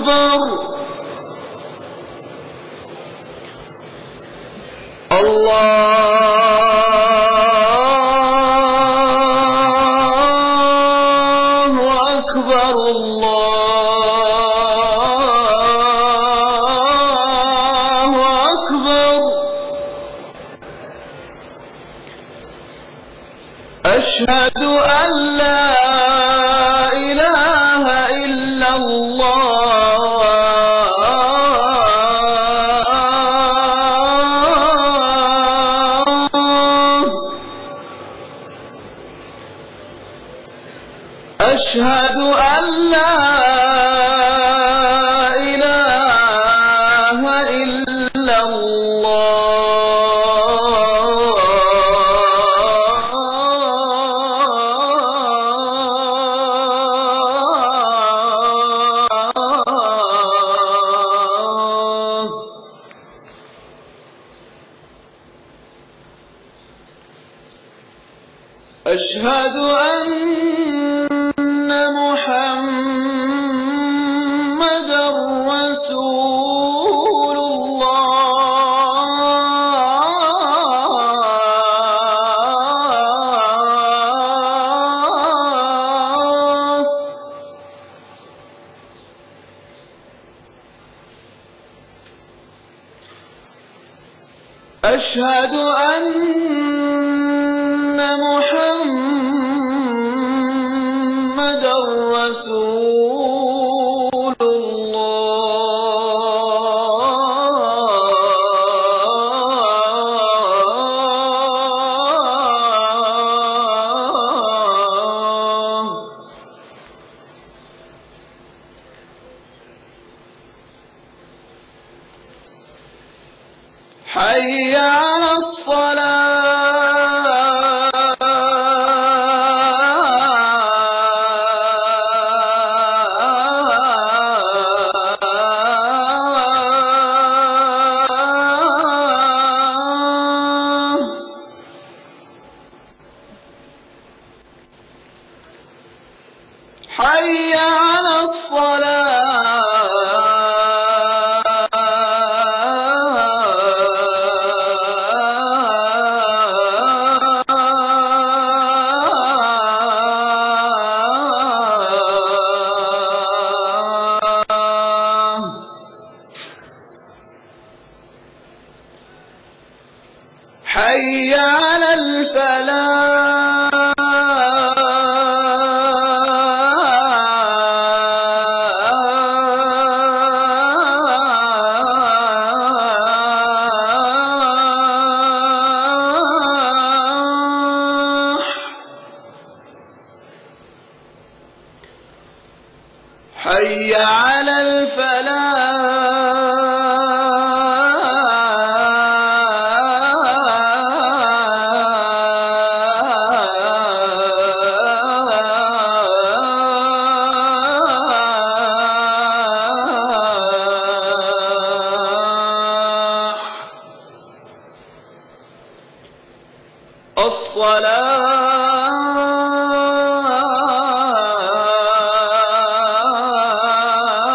أكبر. الله أكبر. الله أكبر. أشهد أن لا إله إلا الله. أشهد أن لا إله إلا الله. أشهد أن محمدًا رسول الله. أشهد أن محمدًا رسول الله. حي على حي على حي على الفلاح. حي على الفلاح.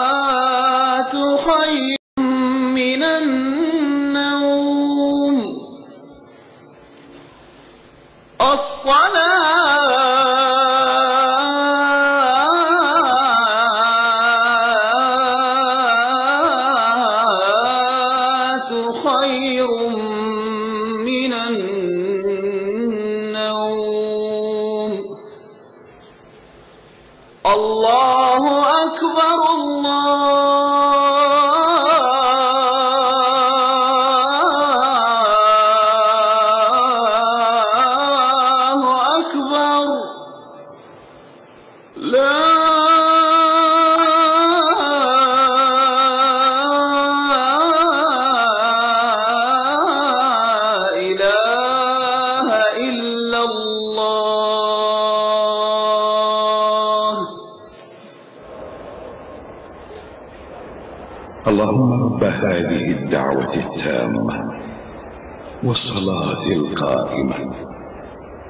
الصلاة خير من النوم. الصلاة خير من النوم. الله أكبر. الله أكبر. لا إله إلا الله. اللهم رب هذه الدعوة التامة والصلاة القائمة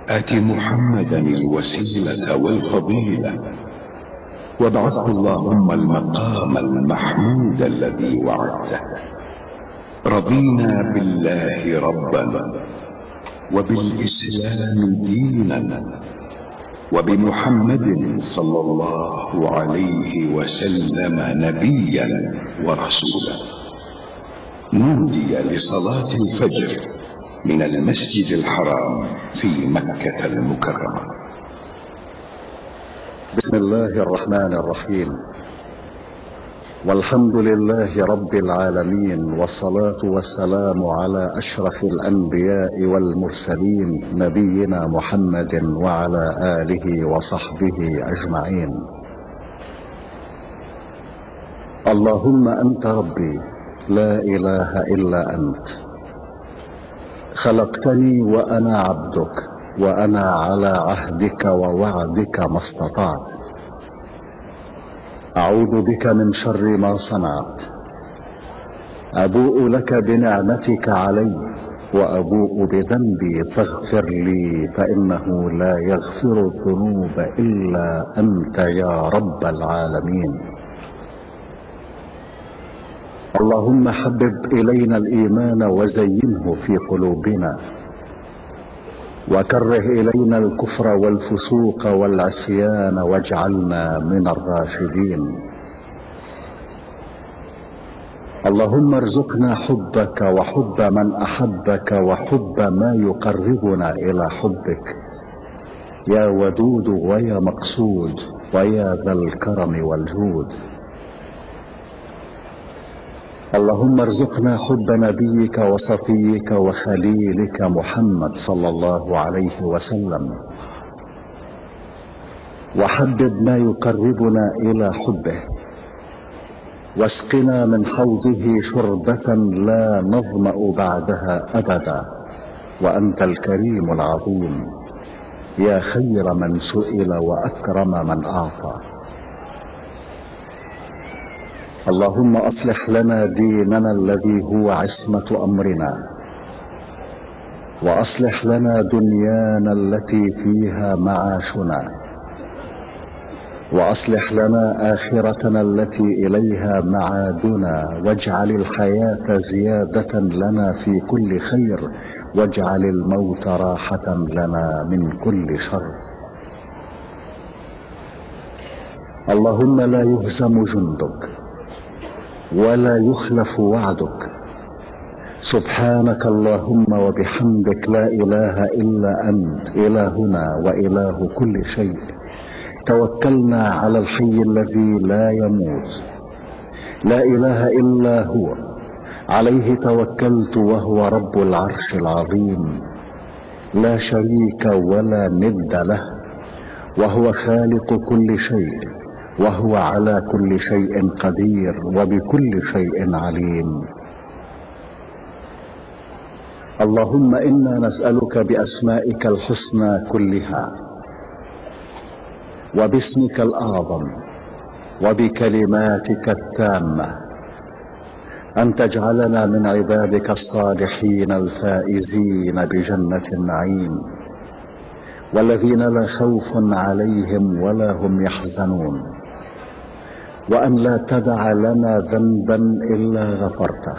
آت محمدا الوسيلة والفضيلة وابعثه اللهم المقام المحمود الذي وعدته. رضينا بالله ربا وبالإسلام دينا وبمحمد صلى الله عليه وسلم نبيا ورسولا. نودي لصلاة الفجر من المسجد الحرام في مكة المكرمة. بسم الله الرحمن الرحيم، والحمد لله رب العالمين، والصلاة والسلام على أشرف الأنبياء والمرسلين نبينا محمد وعلى آله وصحبه أجمعين. اللهم أنت ربي لا إله إلا أنت، خلقتني وأنا عبدك، وأنا على عهدك ووعدك ما استطعت. أعوذ بك من شر ما صنعت، أبوء لك بنعمتك علي وأبوء بذنبي فاغفر لي، فإنه لا يغفر الذنوب إلا أنت يا رب العالمين. اللهم حبب إلينا الإيمان وزينه في قلوبنا، وكره إلينا الكفر والفسوق والعصيان واجعلنا من الراشدين. اللهم ارزقنا حبك وحب من أحبك وحب ما يقربنا إلى حبك، يا ودود ويا مقصود ويا ذا الكرم والجود. اللهم ارزقنا حب نبيك وصفيك وخليلك محمد صلى الله عليه وسلم، وحبب ما يقربنا إلى حبه، واسقنا من حوضه شربة لا نظمأ بعدها أبدا، وأنت الكريم العظيم يا خير من سئل وأكرم من أعطى. اللهم أصلح لنا ديننا الذي هو عصمة أمرنا، وأصلح لنا دنيانا التي فيها معاشنا، وأصلح لنا آخرتنا التي إليها معادنا، واجعل الحياة زيادة لنا في كل خير، واجعل الموت راحة لنا من كل شر. اللهم لا يهزم جندك ولا يخلف وعدك. سبحانك اللهم وبحمدك، لا إله إلا أنت إلهنا وإله كل شيء. توكلنا على الحي الذي لا يموت، لا إله إلا هو، عليه توكلت وهو رب العرش العظيم، لا شريك ولا ند له، وهو خالق كل شيء، وهو على كل شيء قدير وبكل شيء عليم. اللهم إنا نسألك بأسمائك الحسنى كلها، وباسمك الأعظم، وبكلماتك التامة، أن تجعلنا من عبادك الصالحين الفائزين بجنة النعيم، والذين لا خوف عليهم ولا هم يحزنون، وأن لا تدع لنا ذنبا إلا غفرته،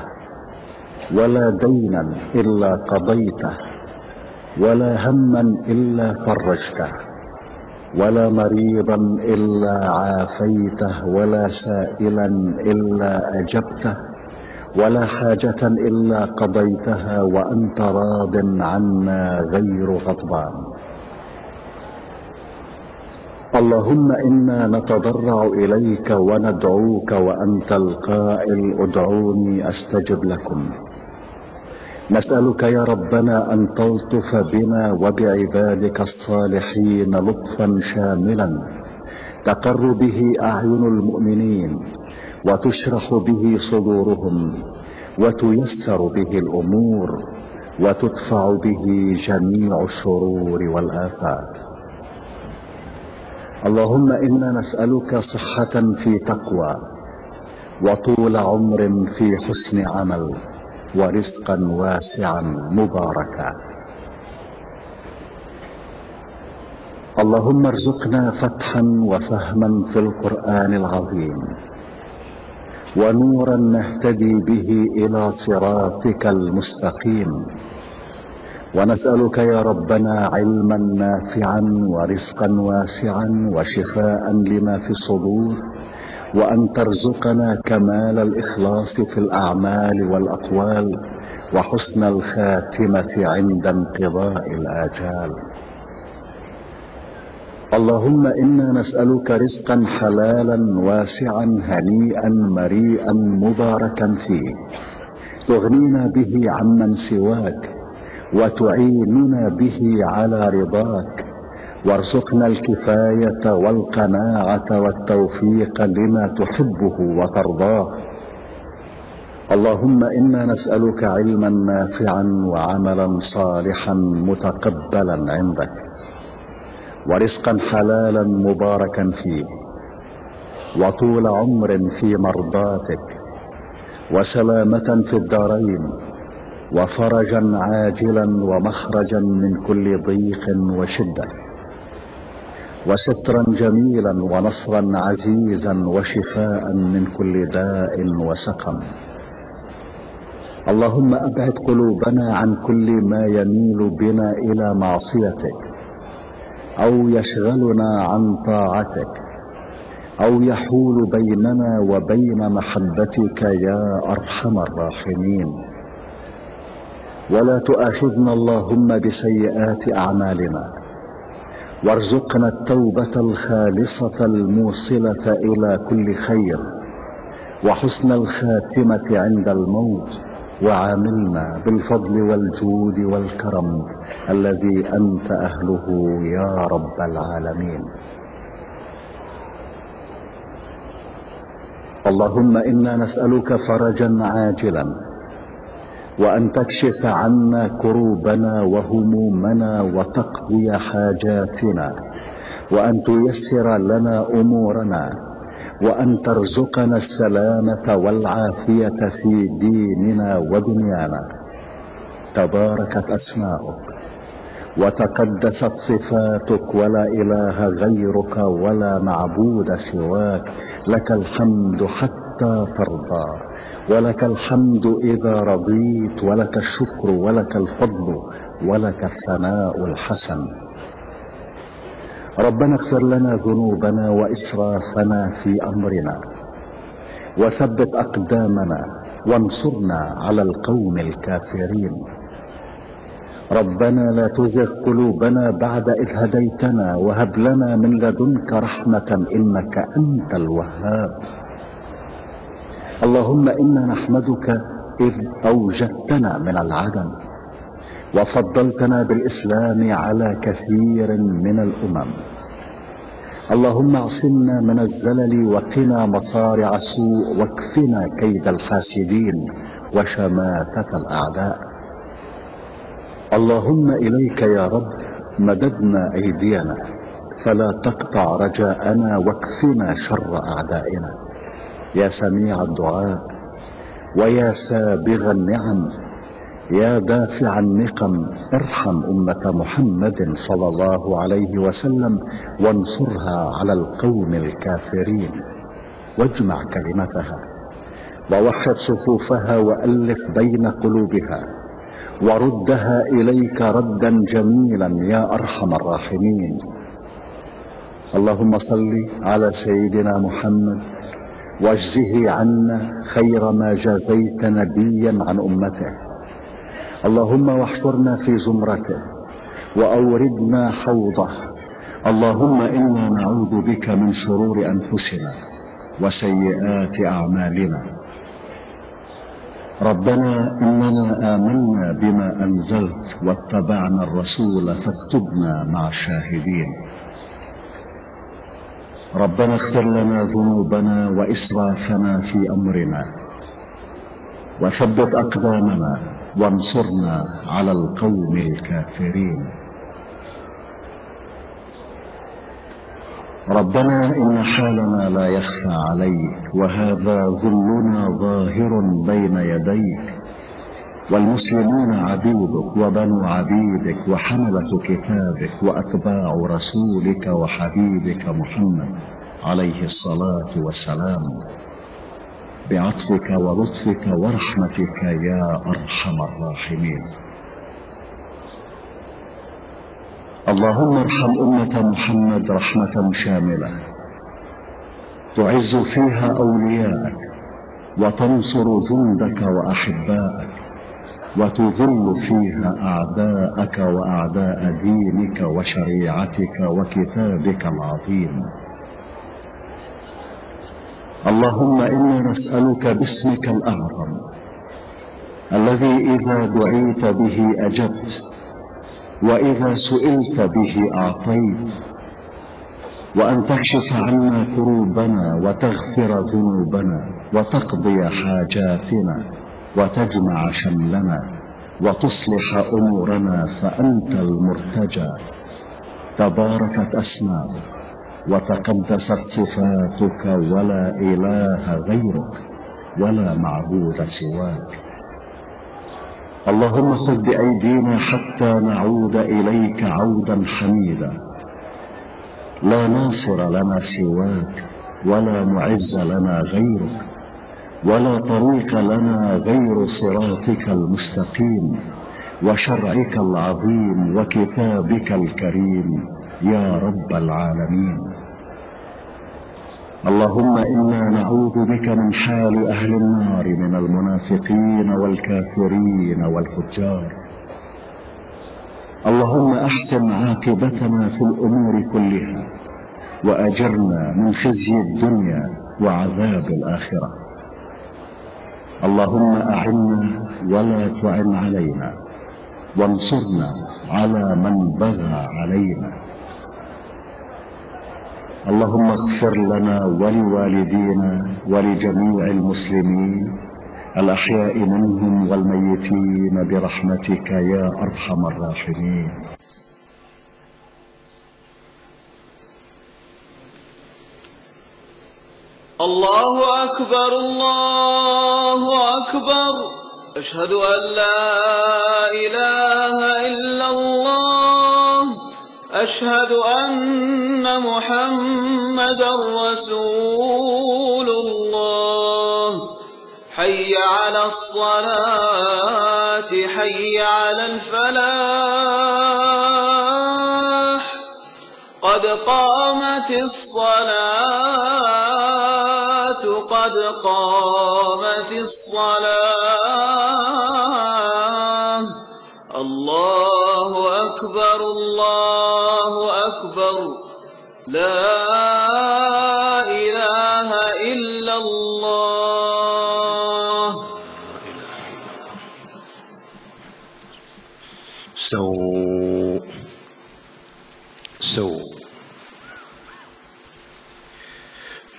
ولا دينا إلا قضيته، ولا هما إلا فرجته، ولا مريضا إلا عافيته، ولا سائلا إلا أجبته، ولا حاجة إلا قضيتها وأنت راض عنا غير غضبان. اللهم إنا نتضرع إليك وندعوك وأنت القائل ادعوني أستجب لكم. نسألك يا ربنا أن تلطف بنا وبعبادك الصالحين لطفا شاملا تقر به أعين المؤمنين، وتشرح به صدورهم، وتيسر به الأمور، وتدفع به جميع الشرور والآفات. اللهم إنا نسألك صحة في تقوى، وطول عمر في حسن عمل، ورزقا واسعا مباركا. اللهم ارزقنا فتحا وفهما في القرآن العظيم، ونورا نهتدي به إلى صراطك المستقيم. ونسألك يا ربنا علما نافعا ورزقا واسعا وشفاء لما في الصدور، وأن ترزقنا كمال الإخلاص في الأعمال والأقوال، وحسن الخاتمة عند انقضاء الآجال. اللهم إنا نسألك رزقا حلالا واسعا هنيئا مريئا مباركا فيه، تغنينا به عمن سواك، وتعيننا به على رضاك، وارزقنا الكفاية والقناعة والتوفيق لما تحبه وترضاه. اللهم إنا نسألك علما نافعا وعملا صالحا متقبلا عندك، ورزقا حلالا مباركا فيه، وطول عمر في مرضاتك، وسلامة في الدارين، وفرجا عاجلا ومخرجا من كل ضيق وشدة، وسترا جميلا ونصرا عزيزا وشفاء من كل داء وسقم. اللهم أبعد قلوبنا عن كل ما يميل بنا إلى معصيتك، أو يشغلنا عن طاعتك، أو يحول بيننا وبين محبتك يا أرحم الراحمين. ولا تؤاخذنا اللهم بسيئات أعمالنا، وارزقنا التوبة الخالصة الموصلة إلى كل خير، وحسن الخاتمة عند الموت، وعاملنا بالفضل والجود والكرم الذي أنت أهله يا رب العالمين. اللهم إنا نسألك فرجا عاجلا، وأن تكشف عنا كروبنا وهمومنا وتقضي حاجاتنا، وأن تيسر لنا أمورنا، وأن ترزقنا السلامة والعافية في ديننا ودنيانا. تباركت أسماؤك وتقدست صفاتك، ولا إله غيرك ولا معبود سواك. لك الحمد حتى ترضى، ولك الحمد إذا رضيت، ولك الشكر ولك الفضل ولك الثناء الحسن. ربنا اغفر لنا ذنوبنا وإسرافنا في أمرنا، وثبت أقدامنا، وانصرنا على القوم الكافرين. ربنا لا تزغ قلوبنا بعد إذ هديتنا، وهب لنا من لدنك رحمة إنك أنت الوهاب. اللهم إنا نحمدك إذ أوجدتنا من العدم، وفضلتنا بالإسلام على كثير من الأمم. اللهم اعصمنا من الزلل، وقنا مصارع السوء، واكفنا كيد الحاسدين وشماتة الأعداء. اللهم إليك يا رب مددنا أيدينا، فلا تقطع رجاءنا، واكفنا شر أعدائنا. يا سميع الدعاء، ويا سابغ النعم، يا دافع النقم، ارحم أمة محمد صلى الله عليه وسلم، وانصرها على القوم الكافرين، واجمع كلمتها، ووحد صفوفها، وألف بين قلوبها، وردها إليك ردا جميلا يا أرحم الراحمين. اللهم صل على سيدنا محمد، واجزه عنا خير ما جازيت نبيا عن أمته. اللهم واحشرنا في زمرته، وأوردنا حوضه. اللهم إنا نعوذ بك من شرور أنفسنا وسيئات أعمالنا. ربنا إننا آمنا بما أنزلت، واتبعنا الرسول، فاكتبنا مع الشاهدين. ربنا اغفر لنا ذنوبنا وإسرافنا في أمرنا، وثبت أقدامنا، وانصرنا على القوم الكافرين. ربنا إن حالنا لا يخفى عليك، وهذا ذلنا ظاهر بين يديك. والمسلمون عبيدك وبنو عبيدك وحملة كتابك وأتباع رسولك وحبيبك محمد عليه الصلاة والسلام، بعطفك ولطفك ورحمتك يا أرحم الراحمين. اللهم ارحم أمة محمد رحمة شاملة تعز فيها أولياءك وتنصر جندك وأحباءك وتذل فيها أعداءك وأعداء دينك وشريعتك وكتابك العظيم. اللهم إنا نسألك باسمك الأعظم الذي إذا دعيت به أجبت وإذا سئلت به أعطيت، وأن تكشف عنا كروبنا وتغفر ذنوبنا وتقضي حاجاتنا وتجمع شملنا وتصلح أمورنا، فأنت المرتجى. تباركت أسماؤك وتقدست صفاتك ولا إله غيرك ولا معبود سواك. اللهم خذ بأيدينا حتى نعود إليك عودا حميدا، لا ناصر لنا سواك ولا معز لنا غيرك ولا طريق لنا غير صراطك المستقيم وشرعك العظيم وكتابك الكريم يا رب العالمين. اللهم إنا نعوذ بك من حال أهل النار من المنافقين والكافرين والفجار. اللهم أحسن عاقبتنا في الأمور كلها وأجرنا من خزي الدنيا وعذاب الآخرة. اللهم أعنا ولا تعن علينا وانصرنا على من بغى علينا. اللهم اغفر لنا ولوالدينا ولجميع المسلمين الأحياء منهم والميتين برحمتك يا أرحم الراحمين. الله أكبر الله أكبر، أشهد أن لا إله إلا الله، أشهد أن محمدا رسول الله. حي على الصلاة، حي على الفلاح، قد قامت الصلاة، قد قامت الصلاة. الله أكبر الله أكبر، لا إله إلا الله. استووا استووا.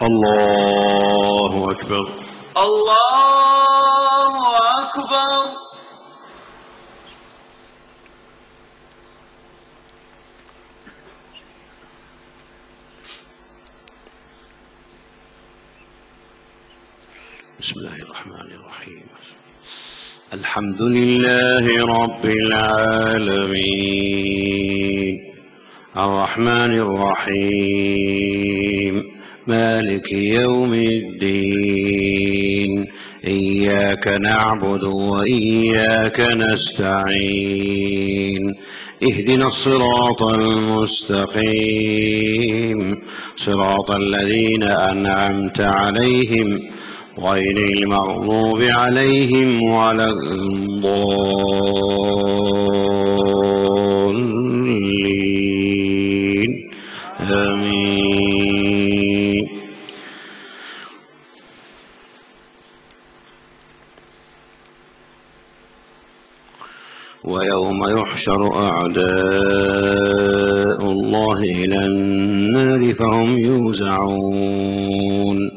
الله أكبر الله أكبر. بسم الله الرحمن الرحيم. الحمد لله رب العالمين، الرحمن الرحيم، مالك يوم الدين. إياك نعبد وإياك نستعين، اهدنا الصراط المستقيم، صراط الذين أنعمت عليهم غير المغضوب عليهم ولا الضالين، آمين. ويوم يحشر أعداء الله إلى النار فهم يوزعون،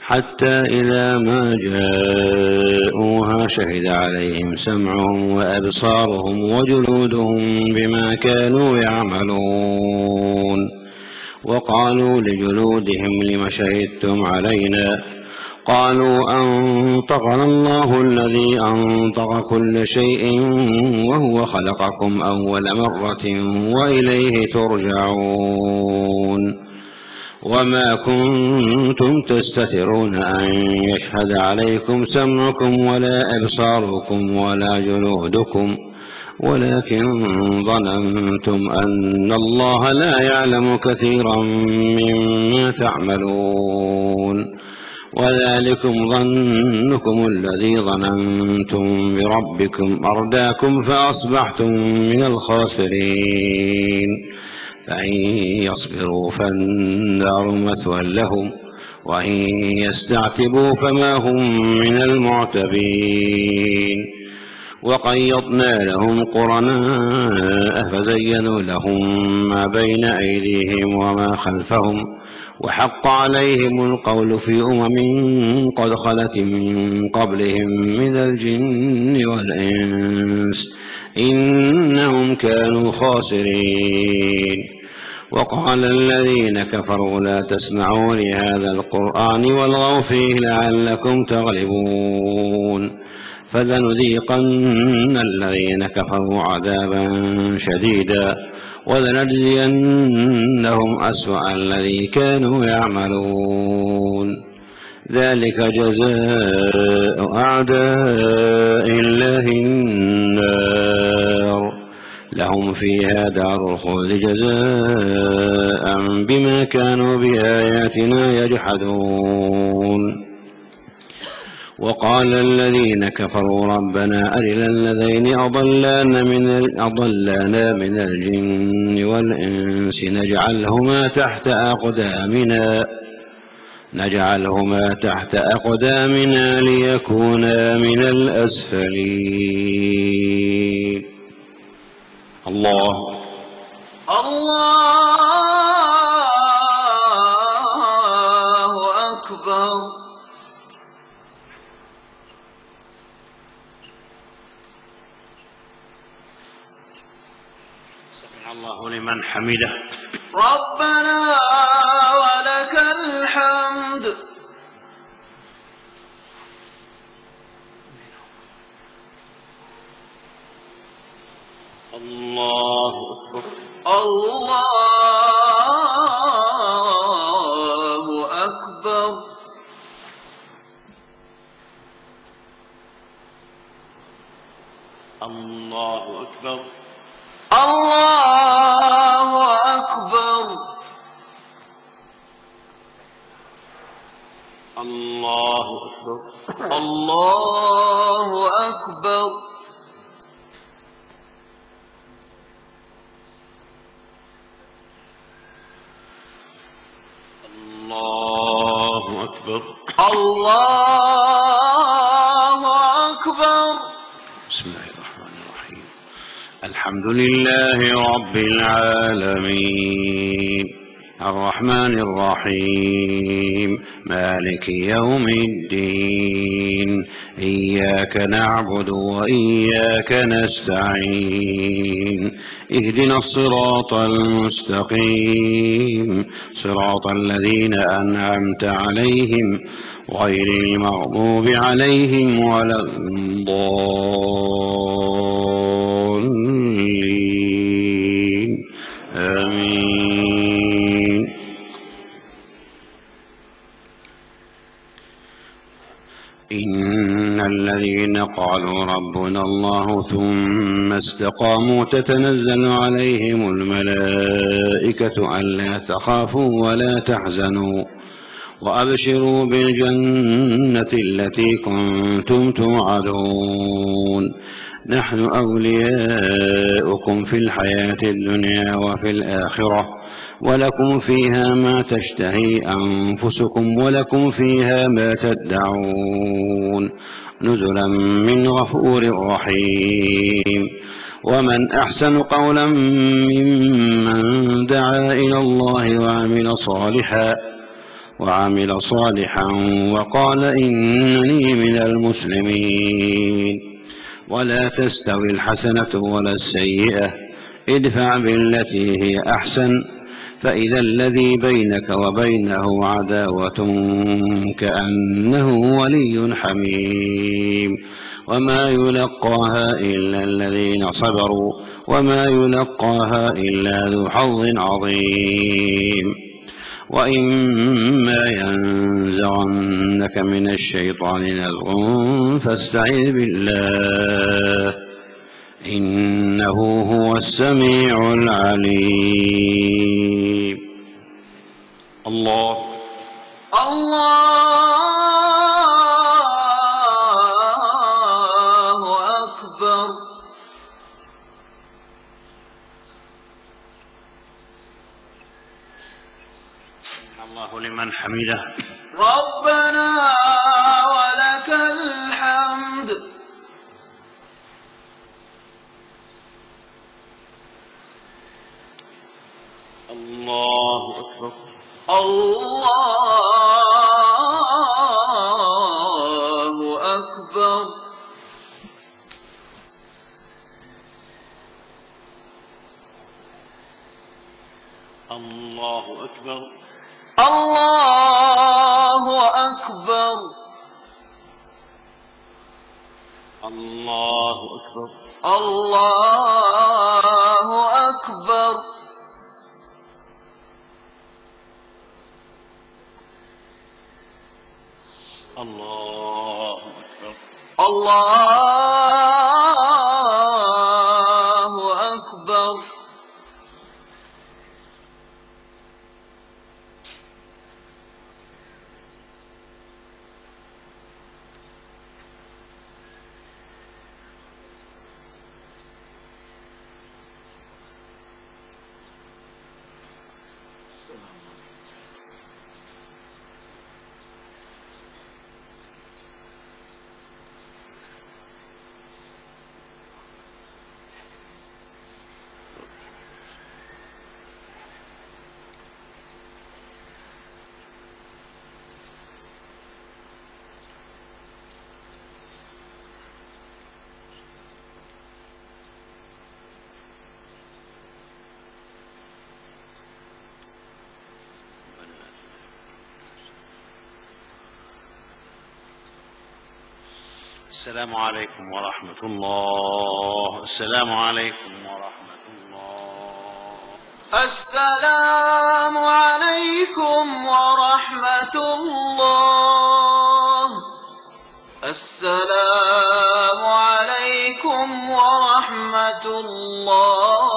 حتى إذا ما جاءوها شهد عليهم سمعهم وأبصارهم وجلودهم بما كانوا يعملون. وقالوا لجلودهم لم شهدتم علينا؟ قالوا أنطقنا الله الذي أنطق كل شيء وهو خلقكم أول مرة وإليه ترجعون وما كنتم تستترون أن يشهد عليكم سمعكم ولا أبصاركم ولا جلودكم ولكن ظننتم أن الله لا يعلم كثيرا مما تعملون وذلكم ظنكم الذي ظننتم بربكم أرداكم فأصبحتم من الخاسرين فإن يصبروا فالنار مثوى لهم وإن يستعتبوا فما هم من المعتبين وقيضنا لهم قرناء فزينوا لهم ما بين أيديهم وما خلفهم وحق عليهم القول في قد خلت من قبلهم من الجن والإنس إنهم كانوا خاسرين وقال الذين كفروا لا تسمعوا لهذا القرآن والغوا فيه لعلكم تغلبون فلنذيقن الذين كفروا عذابا شديدا ولنجزينهم أسوأ الذي كانوا يعملون ذلك جزاء أعداء الله النار لهم فيها دار الخلد جزاء بما كانوا بآياتنا يجحدون وقال الذين كفروا ربنا أرنا الذين أضلانا من الجن والإنس نجعلهما تحت أقدامنا ليكونا من الأسفلين الله أكبر. سمع الله لمن حمده ربنا ولك الحمد. الله أكبر. الله أكبر. الله أكبر. الله أكبر. الله أكبر. الله أكبر. الله أكبر. الله أكبر. بسم الله الرحمن الرحيم الحمد لله رب العالمين الرحمن الرحيم مالك يوم الدين إياك نعبد وإياك نستعين اهدنا الصراط المستقيم صراط الذين أنعمت عليهم غير المغضوب عليهم ولا الضالين آمين. إن الذين قالوا ربنا الله ثم استقاموا تتنزل عليهم الملائكة ألا تخافوا ولا تحزنوا وأبشروا بالجنة التي كنتم توعدون نحن أولياؤكم في الحياة الدنيا وفي الآخرة ولكم فيها ما تشتهي أنفسكم ولكم فيها ما تدعون نزلا من غفور رحيم. ومن أحسن قولا ممن دعا إلى الله وعمل صالحا وقال إنني من المسلمين. ولا تستوي الحسنة ولا السيئة ادفع بالتي هي أحسن فإذا الذي بينك وبينه عداوة كأنه ولي حميم وما يلقاها إلا الذين صبروا وما يلقاها إلا ذو حظ عظيم وإما ينزغنك من الشيطان نزغ فاستعذ بالله إنه هو السميع العليم. الله أكبر. الله لمن حمده. ربنا ولك الحمد. الله أكبر. الله أكبر. الله أكبر. الله أكبر. الله أكبر. الله أكبر. الله أكبر. الله أكبر. السلام عليكم ورحمة الله. السلام عليكم ورحمة الله. السلام عليكم ورحمة الله. السلام عليكم ورحمة الله.